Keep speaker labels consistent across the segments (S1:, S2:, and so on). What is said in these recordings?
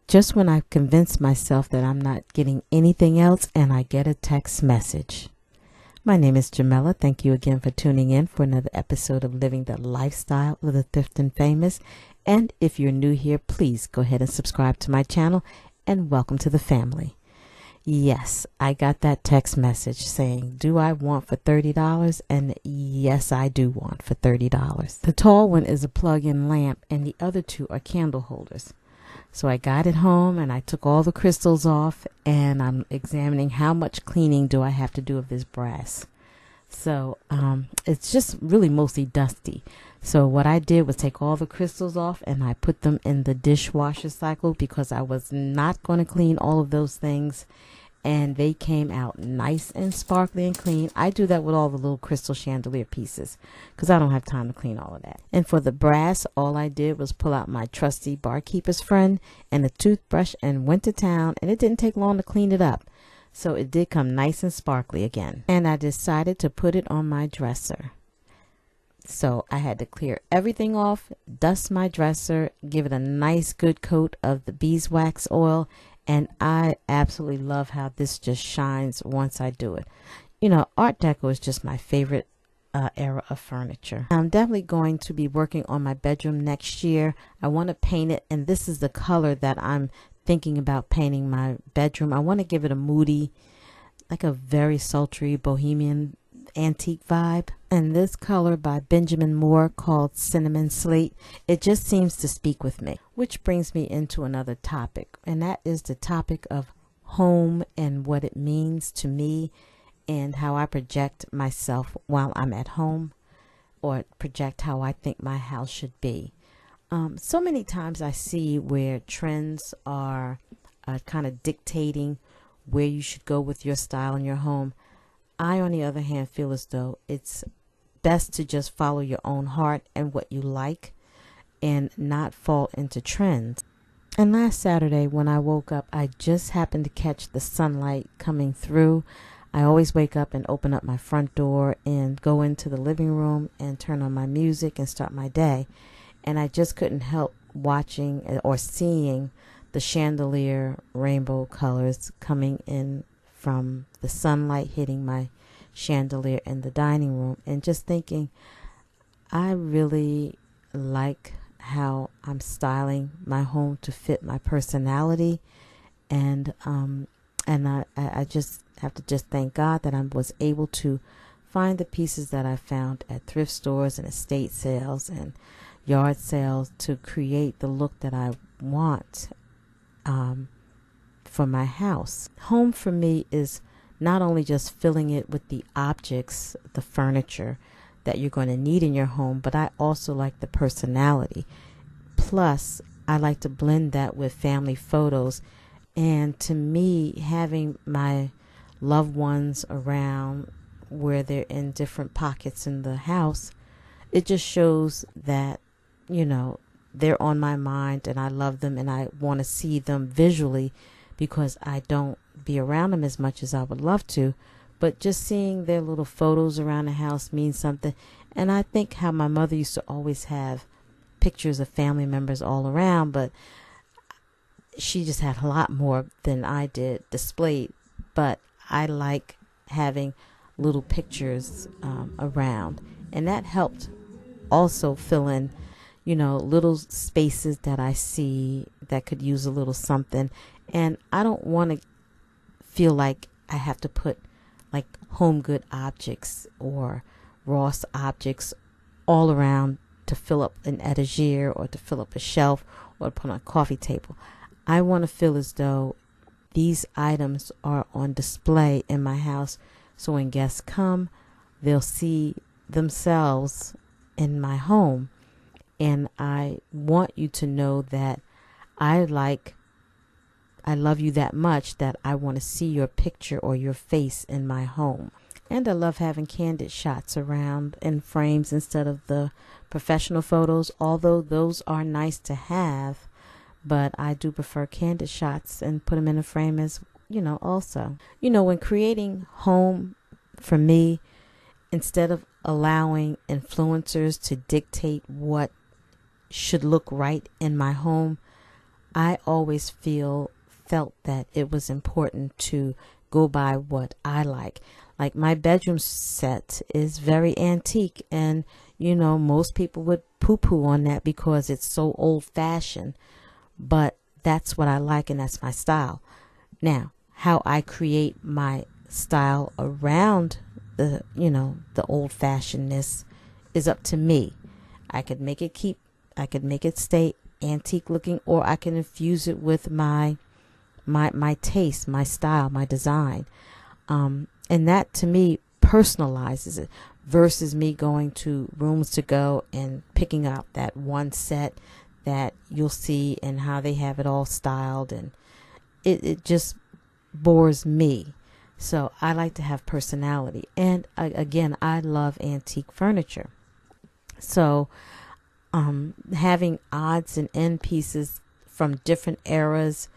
S1: just when I've convinced myself that I'm not getting anything else, and I get a text message. My name is Jamela. Thank you again for tuning in for another episode of Living the Lifestyle of the Thrift and Famous. And if you're new here, please go ahead and subscribe to my channel and welcome to the family. Yes, I got that text message saying, do I want for $30? And yes, I do want for $30. The tall one is a plug-in lamp and the other two are candle holders. So I got it home and I took all the crystals off and I'm examining how much cleaning do I have to do of this brass. So it's just really mostly dusty. So what I did was take all the crystals off and I put them in the dishwasher cycle because I was not going to clean all of those things. And they came out nice and sparkly and clean. I do that with all the little crystal chandelier pieces because I don't have time to clean all of that. And for the brass, all I did was pull out my trusty barkeeper's friend and a toothbrush and went to town. And it didn't take long to clean it up. So it did come nice and sparkly again. And I decided to put it on my dresser. So I had to clear everything off, dust my dresser, give it a nice good coat of the beeswax oil. And I absolutely love how this just shines once I do it. You know, Art Deco is just my favorite era of furniture. I'm definitely going to be working on my bedroom next year. I want to paint it, and this is the color that I'm thinking about painting my bedroom. I want to give it a moody, like a very sultry bohemian antique vibe. And this color by Benjamin Moore called Cinnamon Slate, it just seems to speak with me. Which brings me into another topic, and that is the topic of home and what it means to me and how I project myself while I'm at home, or project how I think my house should be. So many times I see where trends are kind of dictating where you should go with your style in your home. I, on the other hand, feel as though it's best to just follow your own heart and what you like and not fall into trends. And last Saturday when I woke up, I just happened to catch the sunlight coming through. I always wake up and open up my front door and go into the living room and turn on my music and start my day. And I just couldn't help watching or seeing the chandelier rainbow colors coming in from the sunlight hitting my chandelier in the dining room, and just thinking, I really like how I'm styling my home to fit my personality, and I just have to just thank God that I was able to find the pieces that I found at thrift stores and estate sales and yard sales to create the look that I want for my house. Home for me is not only just filling it with the objects, the furniture that you're going to need in your home, but I also like the personality. Plus, I like to blend that with family photos. And to me, having my loved ones around where they're in different pockets in the house, it just shows that, you know, they're on my mind and I love them and I want to see them visually, because I don't be around them as much as I would love to, but just seeing their little photos around the house means something. And I think how my mother used to always have pictures of family members all around, but she just had a lot more than I did displayed. But I like having little pictures around, and that helped also fill in, you know, little spaces that I see that could use a little something. And I don't want to feel like I have to put like home good objects or Ross objects all around to fill up an etagere or to fill up a shelf or to put on a coffee table. I want to feel as though these items are on display in my house, so when guests come, they'll see themselves in my home. And I want you to know that I love you that much that I want to see your picture or your face in my home. And I love having candid shots around in frames instead of the professional photos, although those are nice to have, but I do prefer candid shots and put them in a frame as, you know, also. You know, when creating home for me, instead of allowing influencers to dictate what should look right in my home, I always felt that it was important to go by what I like. Like my bedroom set is very antique, and most people would poo-poo on that because it's so old-fashioned, but that's what I like and that's my style. Now, how I create my style around the old-fashionedness is up to me. I could make it stay antique looking, or I can infuse it with my taste, my style, my design. And that to me personalizes it versus me going to Rooms to Go and picking out that one set that you'll see and how they have it all styled, and it just bores me. So I like to have personality. And again, I love antique furniture. So having odds and end pieces from different eras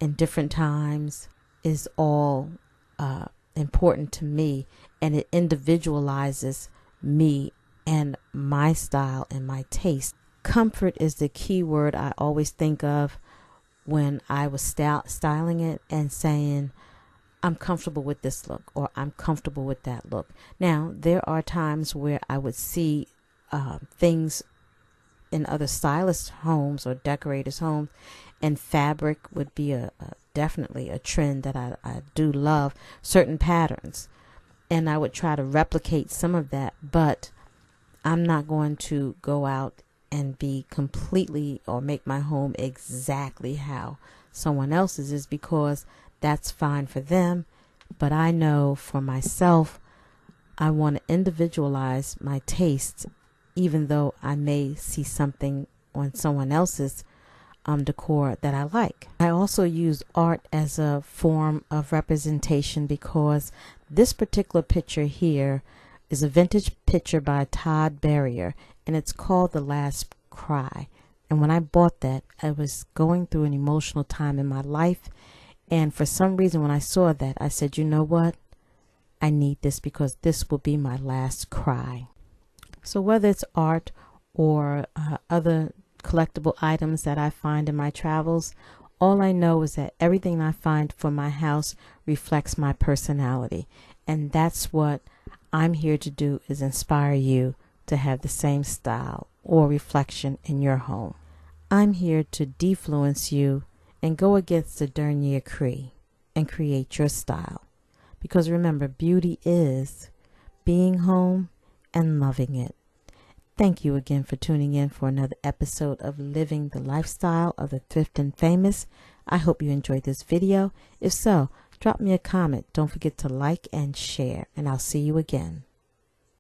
S1: and different times is all important to me, and it individualizes me and my style and my taste. Comfort is the key word I always think of when I was styling it and saying, I'm comfortable with this look, or I'm comfortable with that look. Now, there are times where I would see things in other stylists' homes or decorators' homes, and fabric would be definitely a trend that I do love, certain patterns, and I would try to replicate some of that, but I'm not going to go out and be completely or make my home exactly how someone else's is, because that's fine for them, but I know for myself I want to individualize my tastes, even though I may see something on someone else's decor that I like. I also use art as a form of representation, because this particular picture here is a vintage picture by Todd Berrier, and it's called The Last Cry. And when I bought that, I was going through an emotional time in my life, and for some reason when I saw that, I said, you know what? I need this, because this will be my last cry. So whether it's art or other collectible items that I find in my travels, all I know is that everything I find for my house reflects my personality. And that's what I'm here to do, is inspire you to have the same style or reflection in your home. I'm here to defluence you and go against the dernier cri and create your style. Because remember, beauty is being home and loving it. Thank you again for tuning in for another episode of Living the Lifestyle of the Thrift and Famous. I hope you enjoyed this video. If so, drop me a comment. Don't forget to like and share, and I'll see you again.